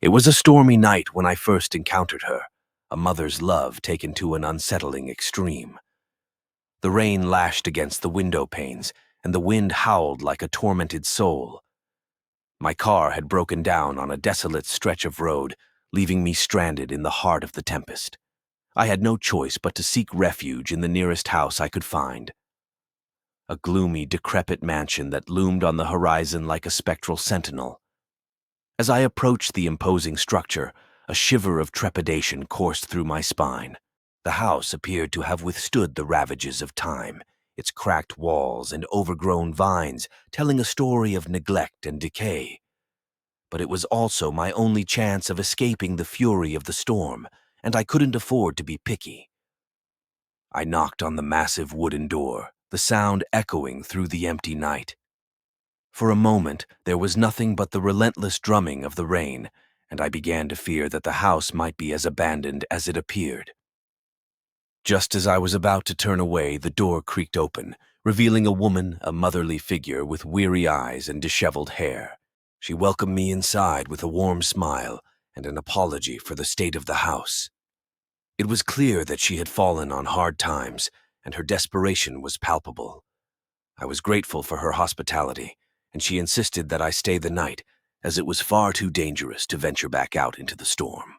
It was a stormy night when I first encountered her, a mother's love taken to an unsettling extreme. The rain lashed against the window panes, and the wind howled like a tormented soul. My car had broken down on a desolate stretch of road, leaving me stranded in the heart of the tempest. I had no choice but to seek refuge in the nearest house I could find. A gloomy, decrepit mansion that loomed on the horizon like a spectral sentinel. As I approached the imposing structure, a shiver of trepidation coursed through my spine. The house appeared to have withstood the ravages of time, its cracked walls and overgrown vines telling a story of neglect and decay. But it was also my only chance of escaping the fury of the storm, and I couldn't afford to be picky. I knocked on the massive wooden door, the sound echoing through the empty night. For a moment, there was nothing but the relentless drumming of the rain, and I began to fear that the house might be as abandoned as it appeared. Just as I was about to turn away, the door creaked open, revealing a woman, a motherly figure with weary eyes and disheveled hair. She welcomed me inside with a warm smile and an apology for the state of the house. It was clear that she had fallen on hard times, and her desperation was palpable. I was grateful for her hospitality, and she insisted that I stay the night, as it was far too dangerous to venture back out into the storm.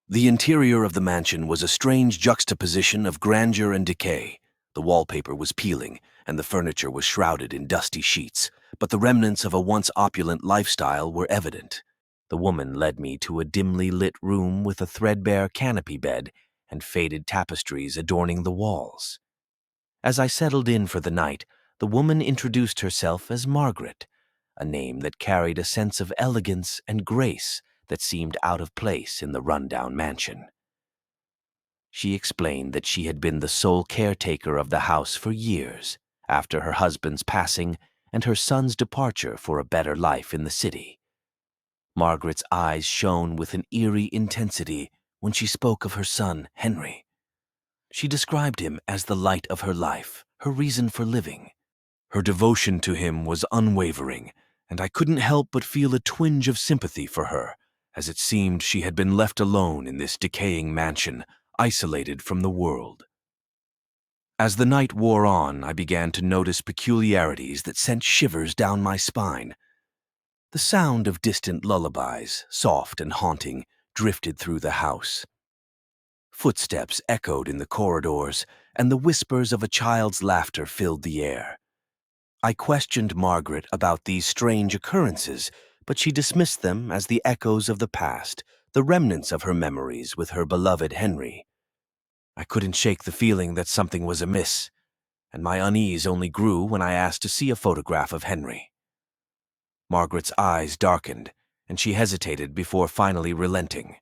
The interior of the mansion was a strange juxtaposition of grandeur and decay. The wallpaper was peeling, and the furniture was shrouded in dusty sheets, but the remnants of a once opulent lifestyle were evident. The woman led me to a dimly lit room with a threadbare canopy bed and faded tapestries adorning the walls. As I settled in for the night, the woman introduced herself as Margaret, a name that carried a sense of elegance and grace that seemed out of place in the rundown mansion. She explained that she had been the sole caretaker of the house for years, after her husband's passing and her son's departure for a better life in the city. Margaret's eyes shone with an eerie intensity when she spoke of her son, Henry. She described him as the light of her life, her reason for living. Her devotion to him was unwavering, and I couldn't help but feel a twinge of sympathy for her, as it seemed she had been left alone in this decaying mansion, isolated from the world. As the night wore on, I began to notice peculiarities that sent shivers down my spine. The sound of distant lullabies, soft and haunting, drifted through the house. Footsteps echoed in the corridors, and the whispers of a child's laughter filled the air. I questioned Margaret about these strange occurrences, but she dismissed them as the echoes of the past, the remnants of her memories with her beloved Henry. I couldn't shake the feeling that something was amiss, and my unease only grew when I asked to see a photograph of Henry. Margaret's eyes darkened, and she hesitated before finally relenting.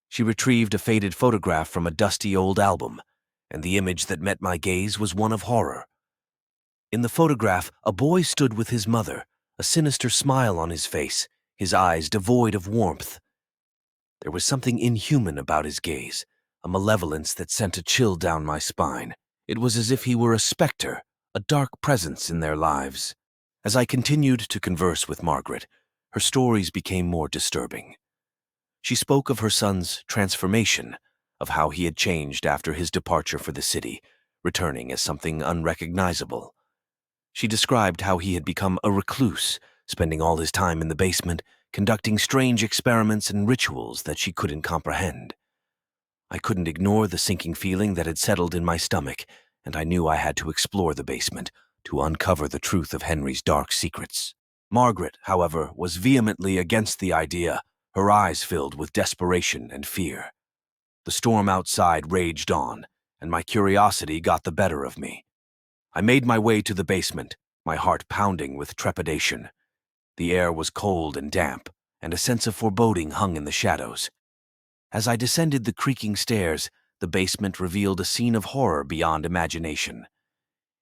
She retrieved a faded photograph from a dusty old album, and the image that met my gaze was one of horror. In the photograph, a boy stood with his mother, a sinister smile on his face, his eyes devoid of warmth. There was something inhuman about his gaze, a malevolence that sent a chill down my spine. It was as if he were a specter, a dark presence in their lives. As I continued to converse with Margaret, her stories became more disturbing. She spoke of her son's transformation, of how he had changed after his departure for the city, returning as something unrecognizable. She described how he had become a recluse, spending all his time in the basement, conducting strange experiments and rituals that she couldn't comprehend. I couldn't ignore the sinking feeling that had settled in my stomach, and I knew I had to explore the basement to uncover the truth of Henry's dark secrets. Margaret, however, was vehemently against the idea, her eyes filled with desperation and fear. The storm outside raged on, and my curiosity got the better of me. I made my way to the basement, my heart pounding with trepidation. The air was cold and damp, and a sense of foreboding hung in the shadows. As I descended the creaking stairs, the basement revealed a scene of horror beyond imagination.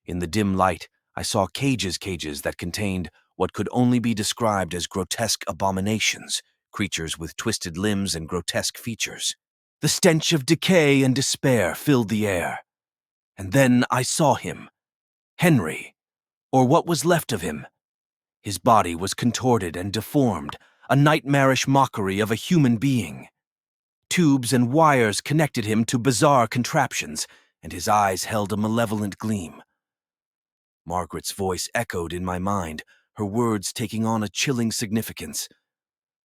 In the dim light, I saw cages that contained what could only be described as grotesque abominations, creatures with twisted limbs and grotesque features. The stench of decay and despair filled the air. And then I saw him. Henry, or what was left of him. His body was contorted and deformed, a nightmarish mockery of a human being. Tubes and wires connected him to bizarre contraptions, and his eyes held a malevolent gleam. Margaret's voice echoed in my mind, her words taking on a chilling significance.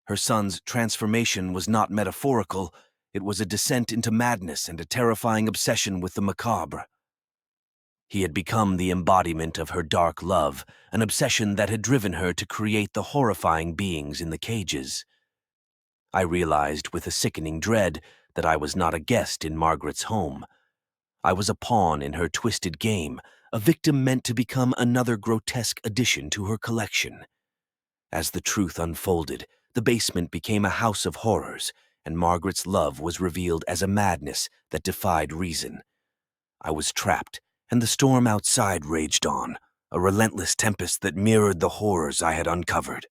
Her son's transformation was not metaphorical, it was a descent into madness and a terrifying obsession with the macabre. He had become the embodiment of her dark love, an obsession that had driven her to create the horrifying beings in the cages. I realized with a sickening dread that I was not a guest in Margaret's home. I was a pawn in her twisted game, a victim meant to become another grotesque addition to her collection. As the truth unfolded, the basement became a house of horrors, and Margaret's love was revealed as a madness that defied reason. I was trapped, and the storm outside raged on, a relentless tempest that mirrored the horrors I had uncovered.